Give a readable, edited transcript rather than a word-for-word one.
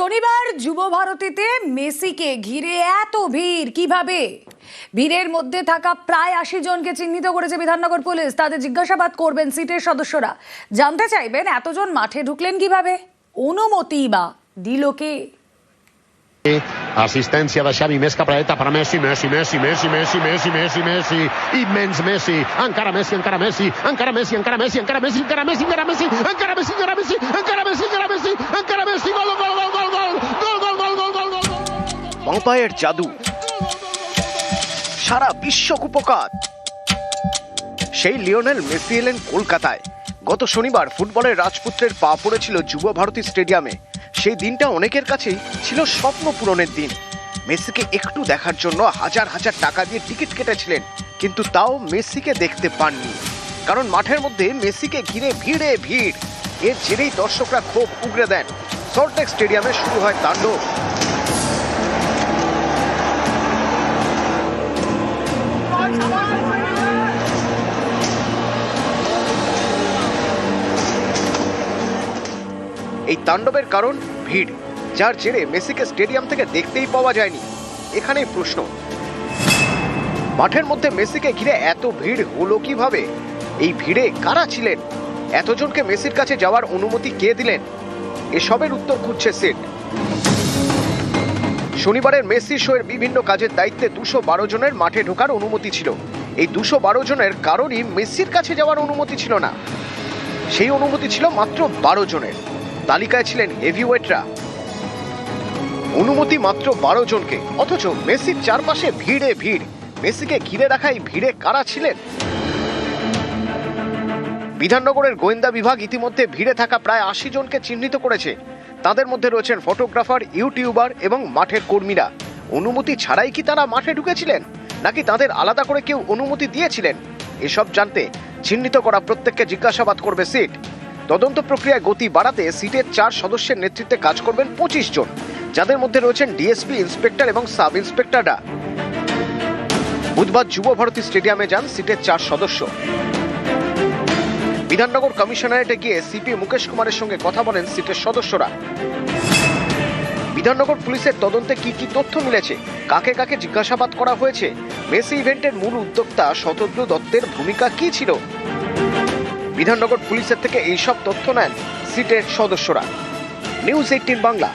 শনিবার যুব ভারতীতে মেসিকে ঘিরে এত ভিড় কিভাবে? ভিড়ের মধ্যে থাকা প্রায় 80 জনকে চিহ্নিত করেছে বিধাননগর পুলিশ। তাদের জিজ্ঞাসাবাদ করবেন সিটের সদস্যরা। জানতে চাইবেন এতজন মাঠে ঢুকলেন কিভাবে, অনুমতি বা দিল কে? Assistència de Xavi, més cap a dreta per a Messi, Messi, Messi, Messi, Messi, Messi, Messi, Messi, immens Messi, encara Messi, encara Messi, encara Messi, encara Messi, encara Messi, encara Messi, encara Messi, encara Messi, encara Messi, encara Messi, encara Messi, encara Messi, gol, gol, gol, gol, gol, gol, gol, gol, gol, gol, gol, gol. বাঁপায়ের জাদু, সারা বিশ্ব কুপকাত। সেই Lionel Messi এলেন কলকাতায়। গত শনিবার ফুটবলের রাজপুত্রের পা পড়েছিল যুব ভারতী স্টেডিয়ামে। সেই দিনটা অনেকের কাছেই ছিল স্বপ্ন পূরণের দিন। মেসিকে একটু দেখার জন্য হাজার হাজার টাকা দিয়ে টিকিট কেটেছিলেন, কিন্তু তাও মেসিকে দেখতে পাননি। কারণ মাঠের মধ্যে মেসিকে ঘিরে ভিড়ে ভিড়। এর জেরেই দর্শকরা ক্ষোভ উগরে দেন। সল্টলেক স্টেডিয়ামে শুরু হয় তাণ্ডব। এই তাণ্ডবের কারণ ভিড়, যার জেরে মেসিকে স্টেডিয়াম থেকে দেখতেই পাওয়া যায়নি। এখানেই প্রশ্ন, মাঠের মধ্যে মেসিকে ঘিরে এত ভিড় হলো কিভাবে? এই ভিড়ে কারা ছিলেন? এতজনকে মেসির কাছে যাওয়ার অনুমতি কে দিলেন? এসবের উত্তর খুঁজছে সিট। শনিবারের মেসি শোয়ের বিভিন্ন কাজের দায়িত্বে 212 জনের মাঠে ঢোকার অনুমতি ছিল। এই 212 জনের কারোরই মেসির কাছে যাওয়ার অনুমতি ছিল না। সেই অনুমতি ছিল মাত্র 12 জনের। তালিকায় ছিলেন হেভিওয়েটরা। অনুমতি মাত্র 12 জনকে, অথচ মেসির চারপাশে ভিড়ে ভিড়। মেসিকে ঘিরে রাখাই ভিড়ে কারা ছিলেন? বিধাননগরের গোয়েন্দা বিভাগ ইতিমধ্যে ভিড়ে থাকা প্রায় 80 জনকে চিহ্নিত করেছে। তাদের মধ্যে রয়েছেন ফটোগ্রাফার, ইউটিউবার এবং মাঠের কর্মীরা। অনুমতি ছাড়াই কি তারা মাঠে ঢুকেছিলেন, নাকি তাদের আলাদা করে কেউ অনুমতি দিয়েছিলেন? এসব জানতে চিহ্নিত করা প্রত্যেককে জিজ্ঞাসাবাদ করবে সিট। তদন্ত প্রক্রিয়ায় গতি বাড়াতে সিটের 4 সদস্যের নেতৃত্বে কাজ করবেন 25 জন, যাদের মধ্যে রয়েছেন ডিএসপি, ইন্সপেক্টর এবং সাব ইন্সপেক্টররা। বুধবার যুব ভারতী স্টেডিয়ামে যান সিটের 4 সদস্য। বিধাননগর কমিশনারেটে গিয়ে সিপি মুকেশ কুমারের সঙ্গে কথা বলেন সিটের সদস্যরা। বিধাননগর পুলিশের তদন্তে কি কি তথ্য মিলেছে, কাকে কাকে জিজ্ঞাসাবাদ করা হয়েছে, মেসি ইভেন্টের মূল উদ্যোক্তা শতদ্রু দত্তের ভূমিকা কি ছিল, বিধাননগর পুলিশের থেকে এইসব তথ্য নেন সিটের সদস্যরা। নিউজ 18 বাংলা।